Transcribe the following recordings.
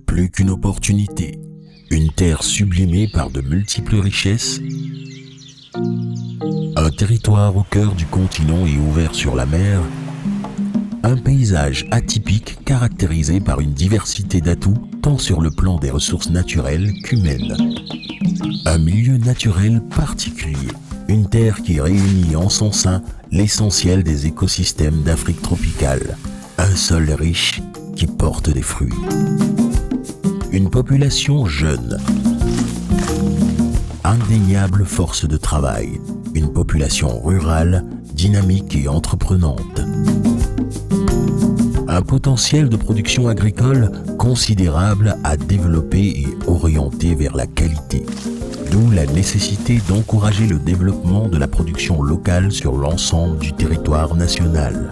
Plus qu'une opportunité, une terre sublimée par de multiples richesses, un territoire au cœur du continent et ouvert sur la mer, un paysage atypique caractérisé par une diversité d'atouts tant sur le plan des ressources naturelles qu'humaines. Un milieu naturel particulier, une terre qui réunit en son sein l'essentiel des écosystèmes d'Afrique tropicale, un sol riche qui porte des fruits. Une population jeune, indéniable force de travail, une population rurale, dynamique et entreprenante. Un potentiel de production agricole considérable à développer et orienter vers la qualité. D'où la nécessité d'encourager le développement de la production locale sur l'ensemble du territoire national.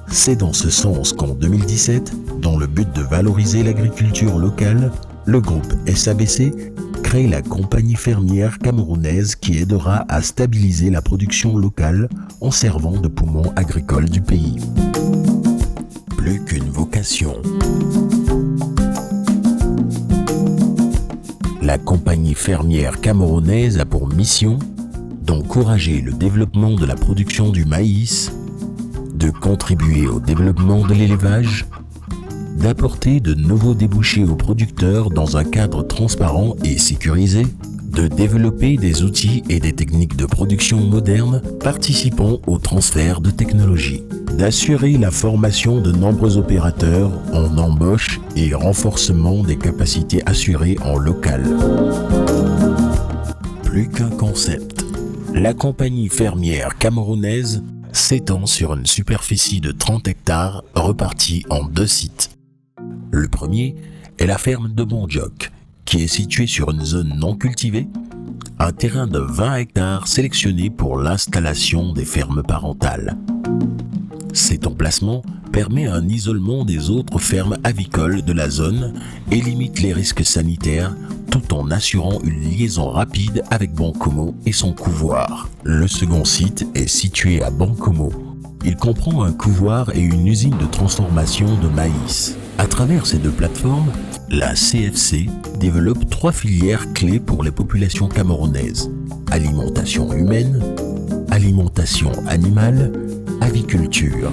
C'est dans ce sens qu'en 2017, dans le but de valoriser l'agriculture locale, le groupe SABC crée la compagnie fermière camerounaise qui aidera à stabiliser la production locale en servant de poumon agricole du pays. Plus qu'une vocation. La compagnie fermière camerounaise a pour mission d'encourager le développement de la production du maïs, de contribuer au développement de l'élevage, d'apporter de nouveaux débouchés aux producteurs dans un cadre transparent et sécurisé, de développer des outils et des techniques de production modernes participant au transfert de technologies, d'assurer la formation de nombreux opérateurs en embauche et renforcement des capacités assurées en local. Plus qu'un concept, la compagnie fermière camerounaise s'étend sur une superficie de 30 hectares repartis en 2 sites. Le premier est la ferme de Bondjock, qui est située sur une zone non cultivée, un terrain de 20 hectares sélectionné pour l'installation des fermes parentales. Cet emplacement permet un isolement des autres fermes avicoles de la zone et limite les risques sanitaires tout en assurant une liaison rapide avec Bankomo et son couvoir. Le second site est situé à Bankomo. Il comprend un couvoir et une usine de transformation de maïs. À travers ces 2 plateformes, la CFC développe 3 filières clés pour les populations camerounaises: alimentation humaine, alimentation animale, aviculture.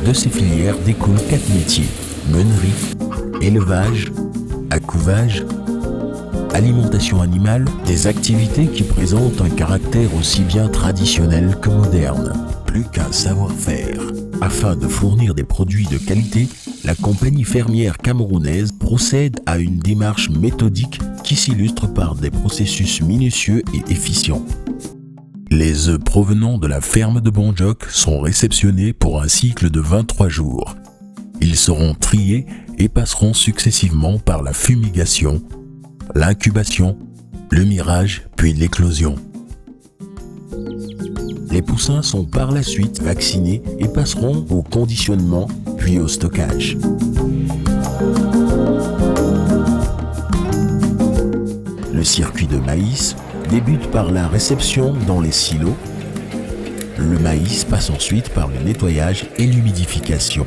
De ces filières découlent 4 métiers: meunerie, élevage, accouvage, alimentation animale, des activités qui présentent un caractère aussi bien traditionnel que moderne. Plus qu'un savoir-faire. Afin de fournir des produits de qualité, la compagnie fermière camerounaise procède à une démarche méthodique qui s'illustre par des processus minutieux et efficients. Les œufs provenant de la ferme de Bondjock sont réceptionnés pour un cycle de 23 jours. Ils seront triés et passeront successivement par la fumigation, l'incubation, le mirage puis l'éclosion. Les poussins sont par la suite vaccinés et passeront au conditionnement puis au stockage. Le circuit de maïs débute par la réception dans les silos. Le maïs passe ensuite par le nettoyage et l'humidification.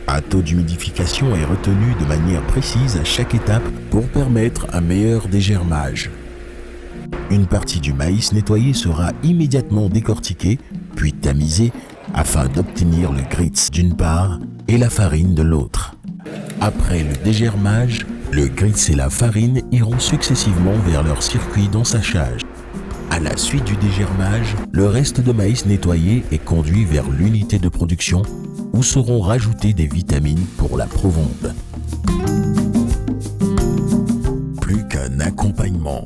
Un taux d'humidification est retenu de manière précise à chaque étape pour permettre un meilleur dégermage. Une partie du maïs nettoyé sera immédiatement décortiquée, puis tamisée afin d'obtenir le grits d'une part et la farine de l'autre. Après le dégermage, le grits et la farine iront successivement vers leur circuit d'ensachage. À la suite du dégermage, le reste de maïs nettoyé est conduit vers l'unité de production où seront rajoutées des vitamines pour la provonde. Plus qu'un accompagnement.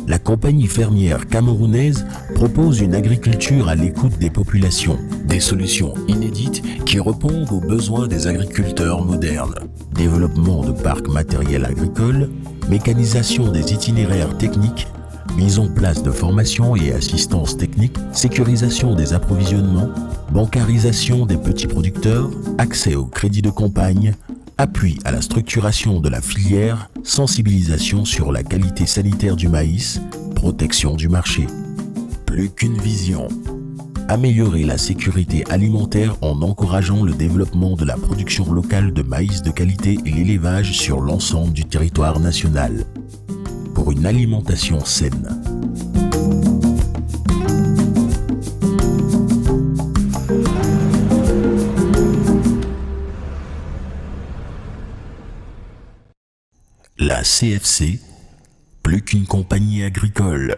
La compagnie fermière camerounaise propose une agriculture à l'écoute des populations, des solutions inédites qui répondent aux besoins des agriculteurs modernes. Développement de parcs matériels agricoles, mécanisation des itinéraires techniques, mise en place de formation et assistance technique, sécurisation des approvisionnements, bancarisation des petits producteurs, accès au crédit de campagne, appui à la structuration de la filière, sensibilisation sur la qualité sanitaire du maïs, protection du marché. Plus qu'une vision. améliorer la sécurité alimentaire en encourageant le développement de la production locale de maïs de qualité et l'élevage sur l'ensemble du territoire national. Pour une alimentation saine. La CFC, plus qu'une compagnie agricole.